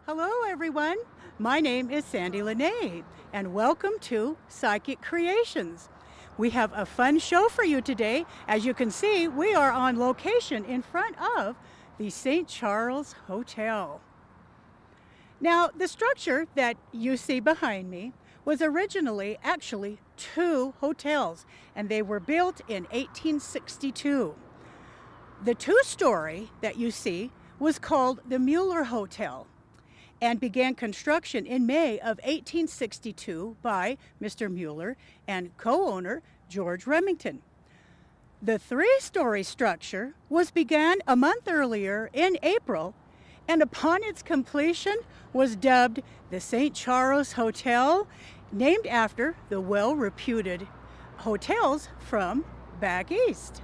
Hello, everyone. My name is Sandie La Nae, and welcome to Psychic Creations. We have a fun show for you today. As you can see, we are on location in front of the St. Charles Hotel. Now, the structure that you see behind me was originally actually two hotels, and they were built in 1862. The two-story that you see was called the Mueller Hotel and began construction in May of 1862 by Mr. Mueller and co-owner George Remington. The three-story structure was began a month earlier in April, and upon its completion was dubbed the St. Charles Hotel, named after the well-reputed hotels from back east.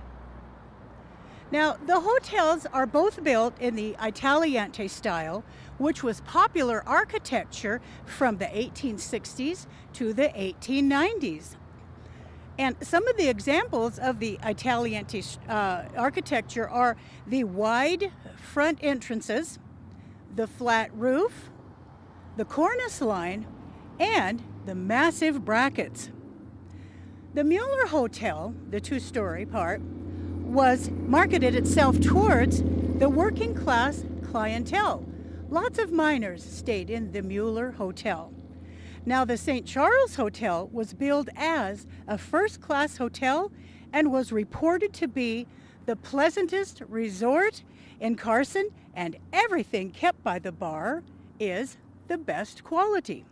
Now, the hotels are both built in the Italianate style, which was popular architecture from the 1860s to the 1890s. And some of the examples of the Italianate architecture are the wide front entrances, the flat roof, the cornice line, and the massive brackets. The Mueller Hotel, the two-story part, was marketed itself towards the working class clientele. Lots of miners stayed in the Mueller Hotel. Now, the St. Charles Hotel was billed as a first-class hotel and was reported to be the pleasantest resort in Carson, and everything kept by the bar is the best quality.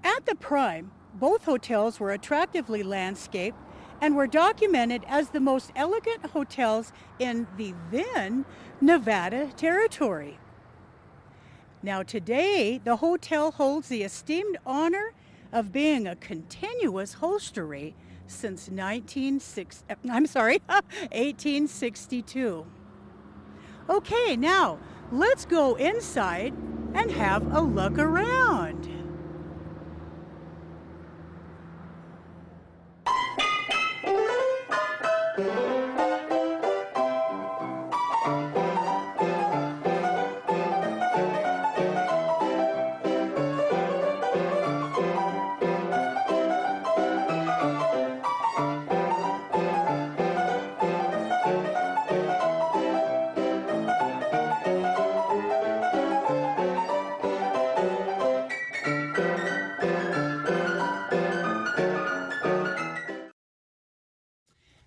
At the prime, both hotels were attractively landscaped and were documented as the most elegant hotels in the then Nevada territory. Now today, the hotel holds the esteemed honor of being a continuous hostelry since 1862. Okay, now let's go inside and have a look around.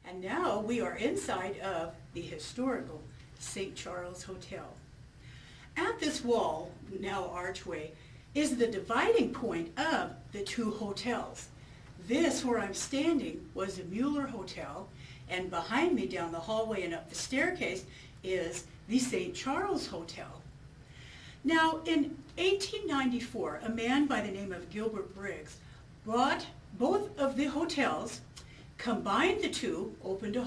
And now we are inside of the historical St. Charles Hotel. At this wall, now archway, is the dividing point of the two hotels. This, where I'm standing, was the Mueller Hotel, and behind me down the hallway and up the staircase is the St. Charles Hotel. Now, in 1894, a man by the name of Gilbert Briggs bought both of the hotels, combined the two, opened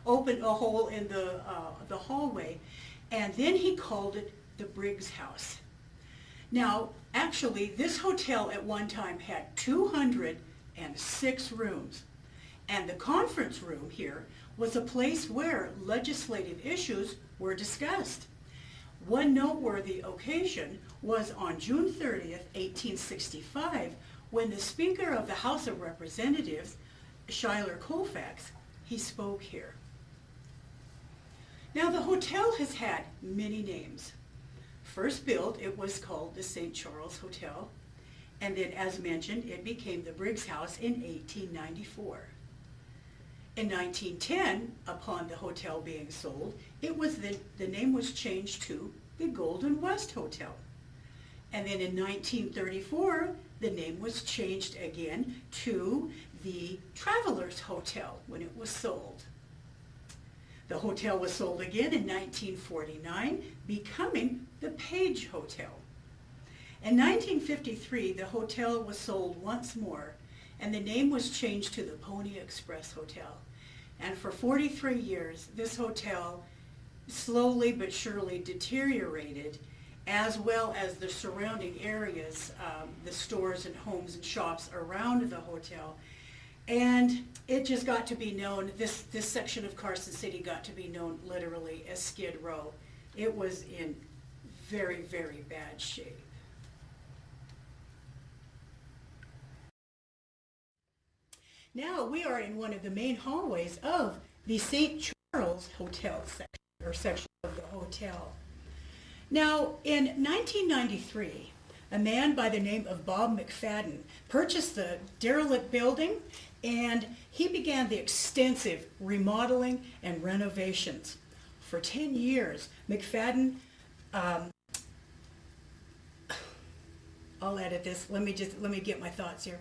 opened a hole in the hallway, and then he called it the Briggs House. Now, actually, this hotel at one time had 206 rooms, and the conference room here was a place where legislative issues were discussed. One noteworthy occasion was on June 30th, 1865, when the Speaker of the House of Representatives, Schuyler Colfax, he spoke here. Now, the hotel has had many names. First built, it was called the St. Charles Hotel, and then, as mentioned, it became the Briggs House in 1894. In 1910, upon the hotel being sold, the name was changed to the Golden West Hotel. And then in 1934, the name was changed again to the Travelers Hotel when it was sold. The hotel was sold again in 1949, becoming the Page Hotel. In 1953, the hotel was sold once more, and the name was changed to the Pony Express Hotel. And for 43 years, this hotel slowly but surely deteriorated, as well as the surrounding areas, the stores and homes and shops around the hotel. And it just got to be known, this section of Carson City got to be known literally as Skid Row. It was in very, very bad shape. Now we are in one of the main hallways of the St. Charles Hotel section of the hotel. Now, in 1993, a man by the name of Bob McFadden purchased the derelict building, and he began the extensive remodeling and renovations. For 10 years, McFadden, I'll edit this, let me get my thoughts here.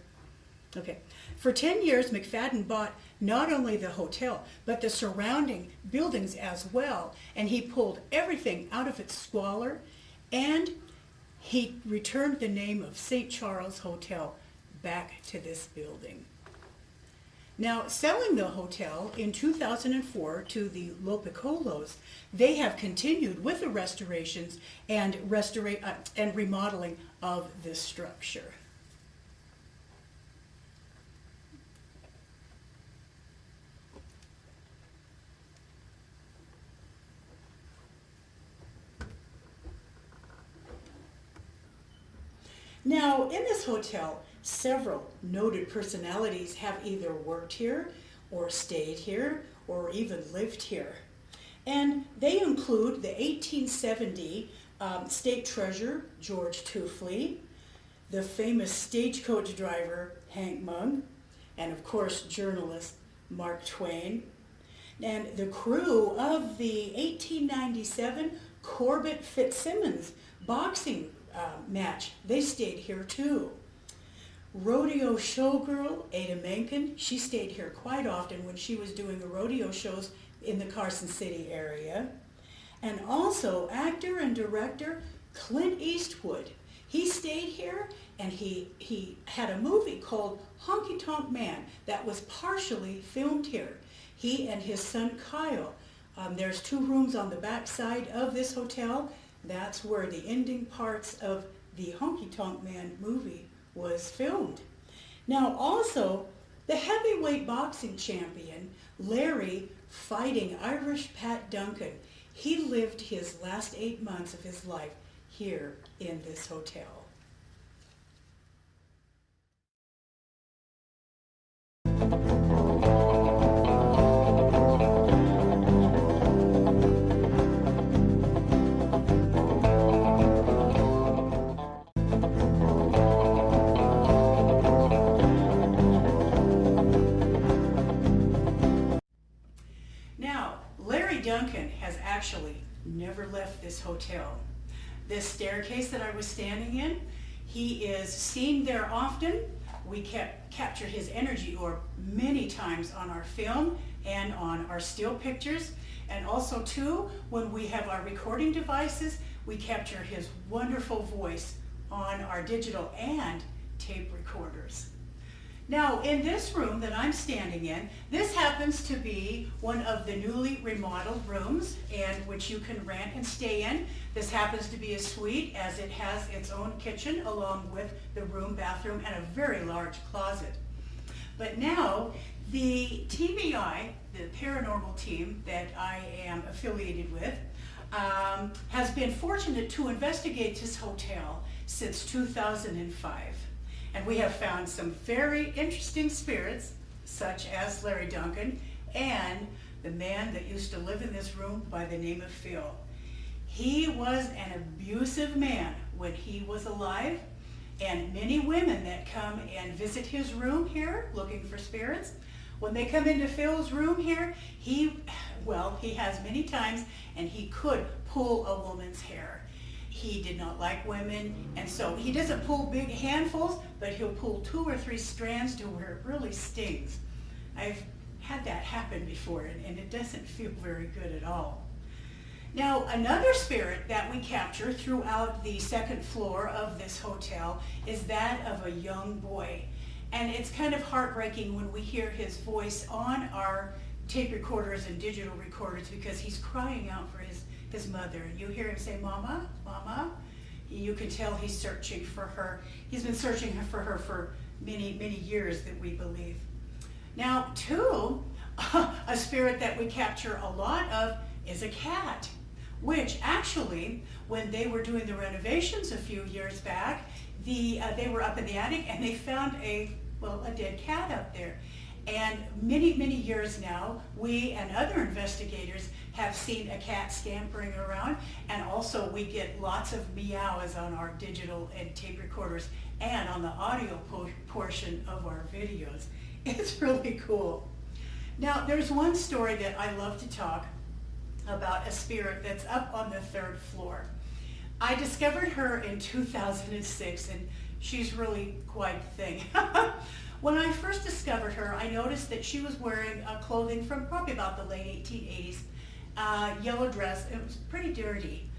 Okay. For 10 years, McFadden bought not only the hotel, but the surrounding buildings as well. And he pulled everything out of its squalor, and he returned the name of St. Charles Hotel back to this building. Now, selling the hotel in 2004 to the Lopicolos, they have continued with the restorations and remodeling of this structure. Now, in this hotel, several noted personalities have either worked here or stayed here or even lived here. And they include the 1870 state treasurer, George Tuffley, the famous stagecoach driver, Hank Mung, and of course, journalist Mark Twain, and the crew of the 1897 Corbett Fitzsimmons boxing match. They stayed here too. Rodeo showgirl Ada Menken, she stayed here quite often when she was doing the rodeo shows in the Carson City area. And also actor and director Clint Eastwood. He stayed here, and he had a movie called Honky Tonk Man that was partially filmed here. He and his son Kyle. There's 2 rooms on the back side of this hotel. That's where the ending parts of the Honky Tonk Man movie was filmed. Now also, the heavyweight boxing champion, Larry Fighting Irish Pat Duncan, he lived his last 8 months of his life here in this hotel. Duncan has actually never left this hotel. This staircase that I was standing in, he is seen there often. We captured his energy orb many times on our film and on our still pictures. And also too, when we have our recording devices, we capture his wonderful voice on our digital and tape recorders. Now, in this room that I'm standing in, this happens to be one of the newly remodeled rooms, and which you can rent and stay in. This happens to be a suite, as it has its own kitchen along with the room, bathroom, and a very large closet. But now, the TBI, the paranormal team that I am affiliated with, has been fortunate to investigate this hotel since 2005. And we have found some very interesting spirits, such as Larry Duncan and the man that used to live in this room by the name of Phil. He was an abusive man when he was alive, and many women that come and visit his room here looking for spirits, when they come into Phil's room here, he has many times, and he could pull a woman's hair. He did not like women, and so he doesn't pull big handfuls, but he'll pull 2 or 3 strands to where it really stings. I've had that happen before, and it doesn't feel very good at all. Now, another spirit that we capture throughout the 2nd floor of this hotel is that of a young boy. And it's kind of heartbreaking when we hear his voice on our tape recorders and digital recorders, because he's crying out for his mother. You hear him say, "Mama, Mama." You can tell he's searching for her. He's been searching for her for many, many years, that we believe. Now, too, a spirit that we capture a lot of is a cat. which actually, when they were doing the renovations a few years back, they were up in the attic and they found a dead cat up there. And many, many years now, we and other investigators have seen a cat scampering around, and also we get lots of meows on our digital and tape recorders and on the audio portion of our videos. It's really cool. Now, there's one story that I love to talk about, a spirit that's up on the 3rd floor. I discovered her in 2006, and she's really quite the thing. When I first discovered her, I noticed that she was wearing clothing from probably about the late 1880s, yellow dress. It was pretty dirty,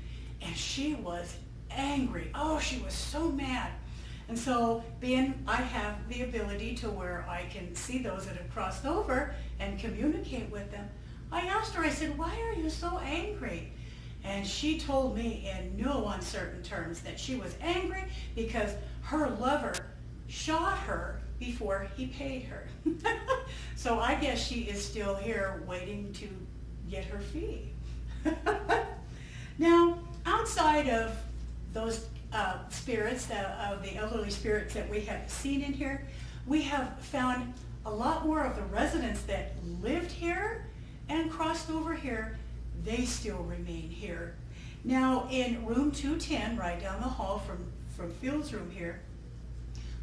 and she was angry. Oh, she was so mad. And so, being I have the ability to where I can see those that have crossed over and communicate with them, I asked her, I said, "Why are you so angry?" And she told me in no uncertain terms that she was angry because her lover shot her before he paid her. So I guess she is still here waiting to get her fee. Now, outside of those spirits, of the elderly spirits that we have seen in here, we have found a lot more of the residents that lived here and crossed over here. They still remain here. Now, in room 210, right down the hall from Phil's room here,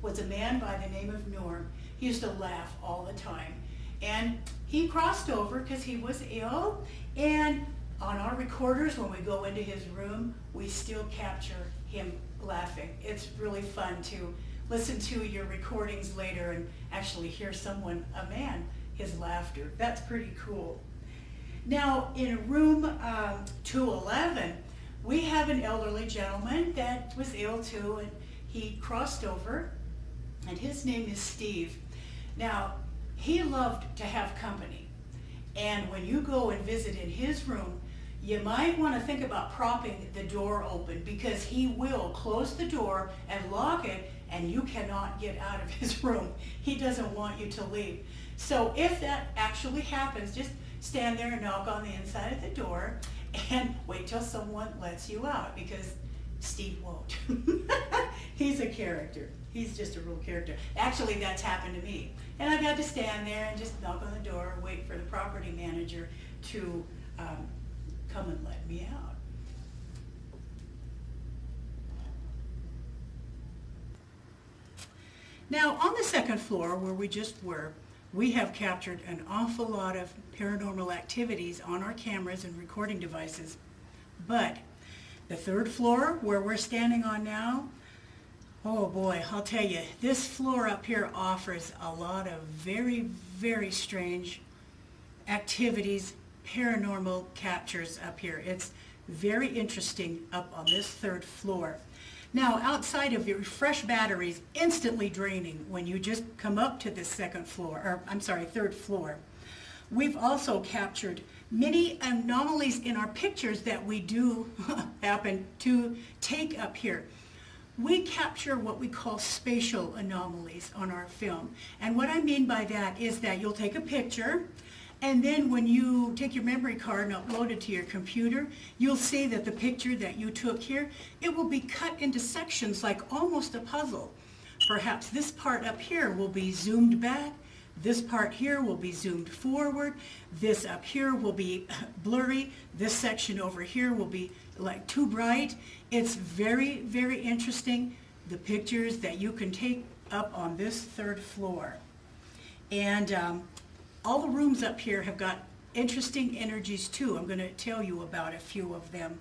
was a man by the name of Norm. He used to laugh all the time. And he crossed over because he was ill, and on our recorders, when we go into his room, we still capture him laughing. It's really fun to listen to your recordings later and actually hear a man, his laughter. That's pretty cool. Now, in room 211, we have an elderly gentleman that was ill too, and he crossed over, and his name is Steve. Now, he loved to have company, and when you go and visit in his room, you might want to think about propping the door open, because he will close the door and lock it, and you cannot get out of his room. He doesn't want you to leave. So if that actually happens, just stand there and knock on the inside of the door and wait till someone lets you out, because Steve won't. He's a character. He's just a real character. Actually, that's happened to me. And I've had to stand there and just knock on the door, wait for the property manager to come and let me out. Now, on the 2nd floor, where we just were, we have captured an awful lot of paranormal activities on our cameras and recording devices. But the 3rd floor, where we're standing on now, oh boy, I'll tell you, this floor up here offers a lot of very, very strange activities, paranormal captures up here. It's very interesting up on this 3rd floor. Now, outside of your fresh batteries instantly draining when you just come up to the 3rd floor, we've also captured many anomalies in our pictures that we do happen to take up here. We capture what we call spatial anomalies on our film. And what I mean by that is that you'll take a picture, and then when you take your memory card and upload it to your computer, you'll see that the picture that you took here, it will be cut into sections like almost a puzzle. Perhaps this part up here will be zoomed back, this part here will be zoomed forward, this up here will be blurry, this section over here will be like too bright. It's very, very interesting, the pictures that you can take up on this 3rd floor. And all the rooms up here have got interesting energies too. I'm going to tell you about a few of them.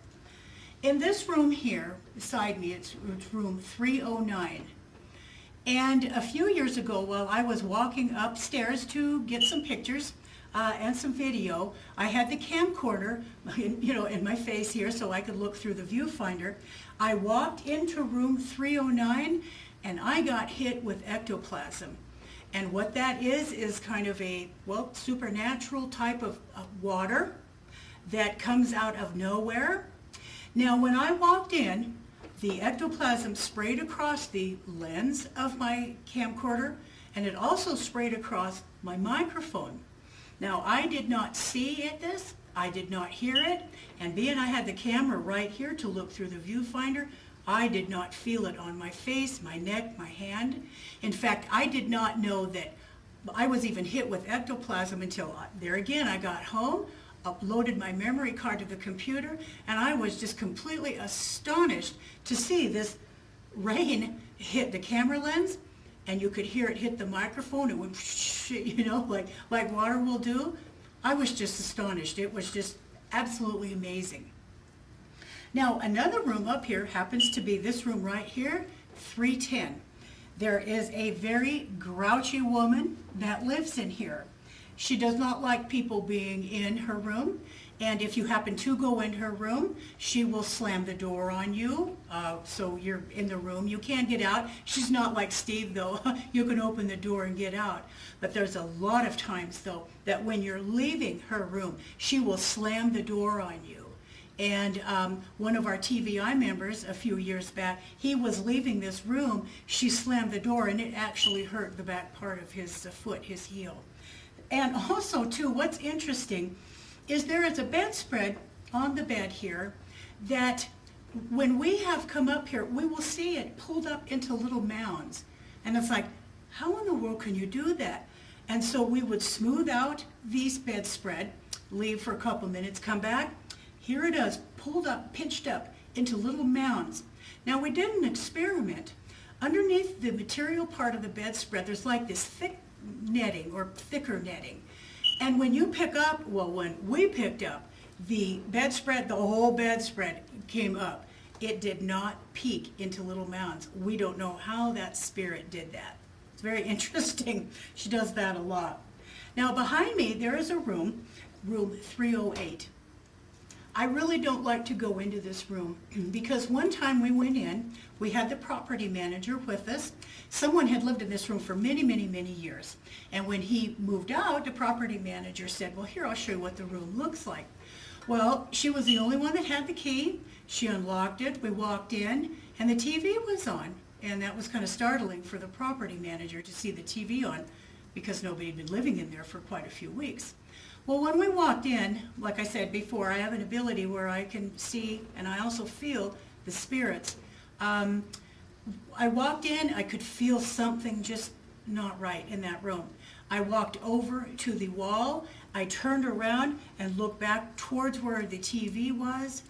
In this room here, beside me, it's room 309. And a few years ago, while I was walking upstairs to get some pictures and some video, I had the camcorder, in my face here so I could look through the viewfinder. I walked into room 309 and I got hit with ectoplasm. And what that is kind of a, supernatural type of water that comes out of nowhere. Now, when I walked in, the ectoplasm sprayed across the lens of my camcorder, and it also sprayed across my microphone. Now, I did not see I did not hear it, and being I had the camera right here to look through the viewfinder, I did not feel it on my face, my neck, my hand. In fact, I did not know that I was even hit with ectoplasm until, there again, I got home, uploaded my memory card to the computer, and I was just completely astonished to see this rain hit the camera lens, and you could hear it hit the microphone. It went, you know, like water will do. I was just astonished. It was just absolutely amazing. Now, another room up here happens to be this room right here, 310. There is a very grouchy woman that lives in here. She does not like people being in her room, and if you happen to go in her room, she will slam the door on you, so you're in the room. You can't get out. She's not like Steve, though. You can open the door and get out. But there's a lot of times, though, that when you're leaving her room, she will slam the door on you. And one of our TVI members a few years back, he was leaving this room, she slammed the door, and it actually hurt the back part of his foot, his heel. And also, too, what's interesting is there is a bedspread on the bed here that when we have come up here, we will see it pulled up into little mounds. And it's like, how in the world can you do that? And so we would smooth out these bedspread, leave for a couple minutes, come back. Here it is, pulled up, pinched up into little mounds. Now, we did an experiment. Underneath the material part of the bedspread, there's like this thick netting or thicker netting. And when you pick up, well, when we picked up, the bedspread, the whole bedspread came up. It did not peak into little mounds. We don't know how that spirit did that. It's very interesting. She does that a lot. Now, behind me, there is a room, room 308. I really don't like to go into this room because one time we went in, we had the property manager with us. Someone had lived in this room for many, many, many years. And when he moved out, the property manager said, well, here, I'll show you what the room looks like. Well, she was the only one that had the key. She unlocked it. We walked in, and the TV was on. And that was kind of startling for the property manager to see the TV on because nobody had been living in there for quite a few weeks. Well, when we walked in, like I said before, I have an ability where I can see and I also feel the spirits. I walked in, I could feel something just not right in that room. I walked over to the wall, I turned around and looked back towards where the TV was,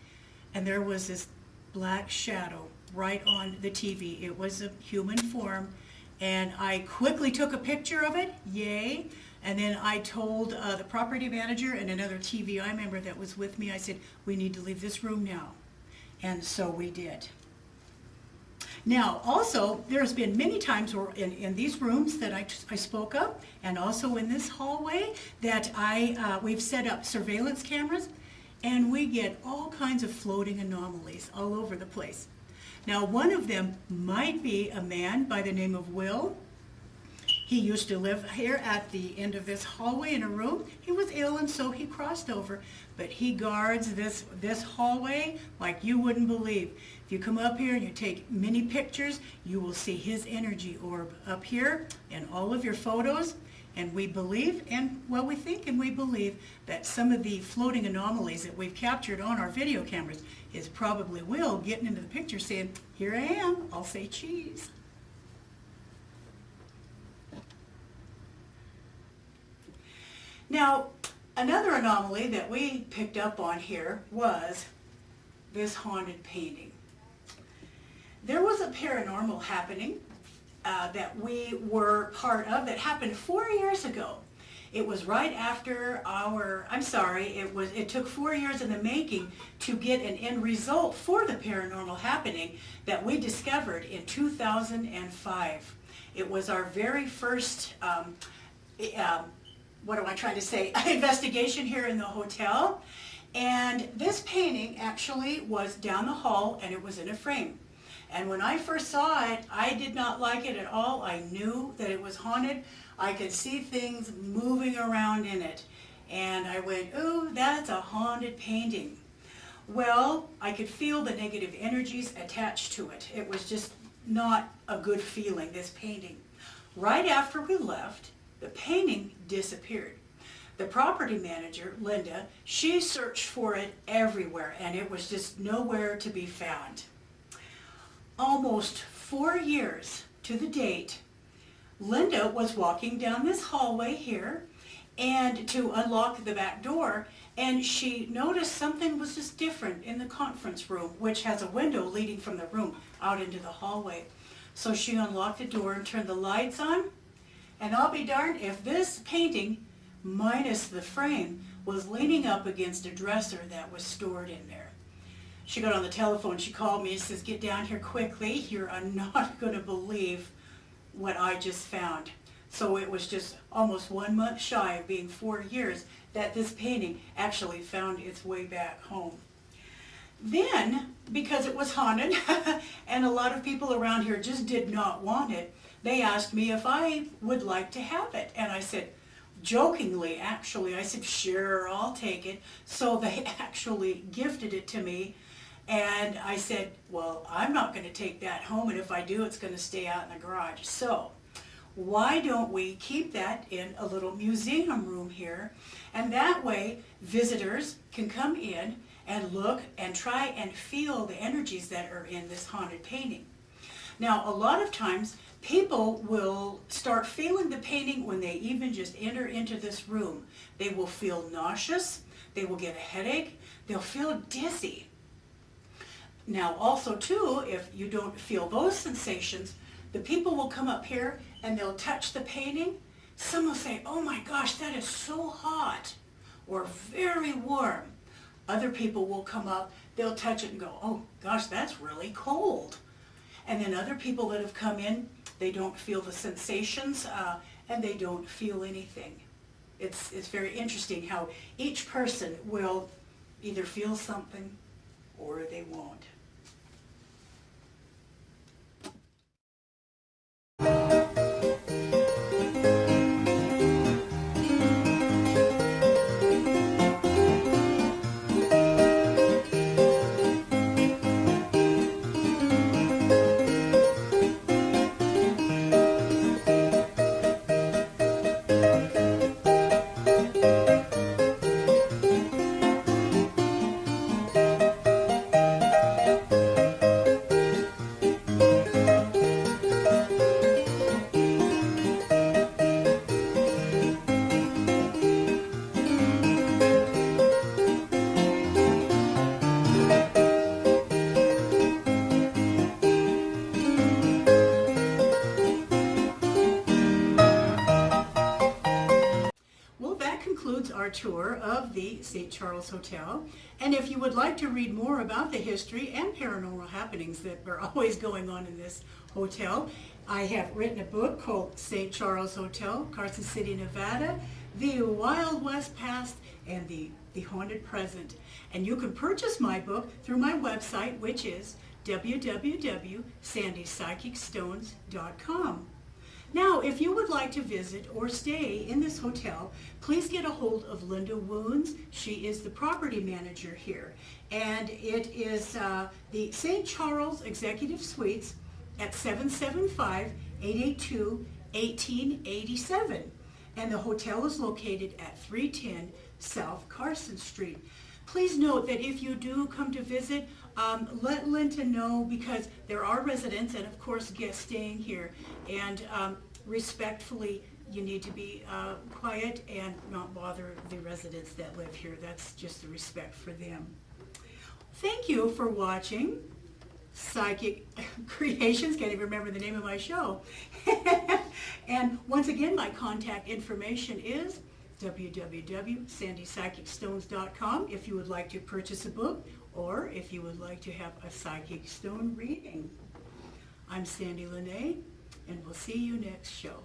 and there was this black shadow right on the TV. It was a human form, and I quickly took a picture of it, yay. And then I told the property manager and another TVI member that was with me, I said, we need to leave this room now. And so we did. Now, also, there's been many times where in these rooms that I spoke of, and also in this hallway, that we've set up surveillance cameras, and we get all kinds of floating anomalies all over the place. Now, one of them might be a man by the name of Will. He used to live here at the end of this hallway in a room. He was ill, and so he crossed over. But he guards this hallway like you wouldn't believe. If you come up here and you take many pictures, you will see his energy orb up here in all of your photos. And we believe, and well, we think and we believe that some of the floating anomalies that we've captured on our video cameras is probably Will getting into the picture saying, here I am, I'll say cheese. Now, another anomaly that we picked up on here was this haunted painting. There was a paranormal happening that we were part of that happened 4 years ago. It was right after it took 4 years in the making to get an end result for the paranormal happening that we discovered in 2005. It was our very first investigation here in the hotel. And this painting actually was down the hall, and it was in a frame. And when I first saw it, I did not like it at all. I knew that it was haunted. I could see things moving around in it. And I went, ooh, that's a haunted painting. Well, I could feel the negative energies attached to it. It was just not a good feeling, this painting. Right after we left, the painting disappeared. The property manager, Linda, she searched for it everywhere and it was just nowhere to be found. Almost 4 years to the date, Linda was walking down this hallway here and to unlock the back door, and she noticed something was just different in the conference room, which has a window leading from the room out into the hallway. So she unlocked the door and turned the lights on, and I'll be darned if this painting, minus the frame, was leaning up against a dresser that was stored in there. She got on the telephone, she called me and says, "Get down here quickly, you're not going to believe what I just found." So it was just almost 1 month shy of being 4 years that this painting actually found its way back home. Then, because it was haunted and a lot of people around here just did not want it, they asked me if I would like to have it. And I said, jokingly actually, I said, "Sure, I'll take it." So they actually gifted it to me. And I said, "Well, I'm not going to take that home, and if I do, it's going to stay out in the garage." So why don't we keep that in a little museum room here, and that way visitors can come in and look and try and feel the energies that are in this haunted painting. Now, a lot of times people will start feeling the painting when they even just enter into this room. They will feel nauseous, they will get a headache, they'll feel dizzy. Now also too, if you don't feel those sensations, the people will come up here and they'll touch the painting. Some will say, "Oh my gosh, that is so hot," or "very warm." Other people will come up, they'll touch it and go, "Oh gosh, that's really cold." And then other people that have come in, they don't feel the sensations and they don't feel anything. It's very interesting how each person will either feel something or they won't. Our tour of the St. Charles Hotel. And if you would like to read more about the history and paranormal happenings that are always going on in this hotel, I have written a book called St. Charles Hotel, Carson City, Nevada, The Wild West Past and the Haunted Present. And you can purchase my book through my website, which is www.sandypsychicstones.com. Now, if you would like to visit or stay in this hotel, please get a hold of Linda Woons. She is the property manager here. And it is the St. Charles Executive Suites at 775-882-1887. And the hotel is located at 310 South Carson Street. Please note that if you do come to visit, let Linda know, because there are residents and of course guests staying here, and respectfully you need to be quiet and not bother the residents that live here. That's just the respect for them. Thank you for watching Psychic Creations. Can't even remember the name of my show. And once again, my contact information is www.sandypsychicstones.com if you would like to purchase a book or if you would like to have a psychic stone reading. I'm Sandie La Nae, and we'll see you next show.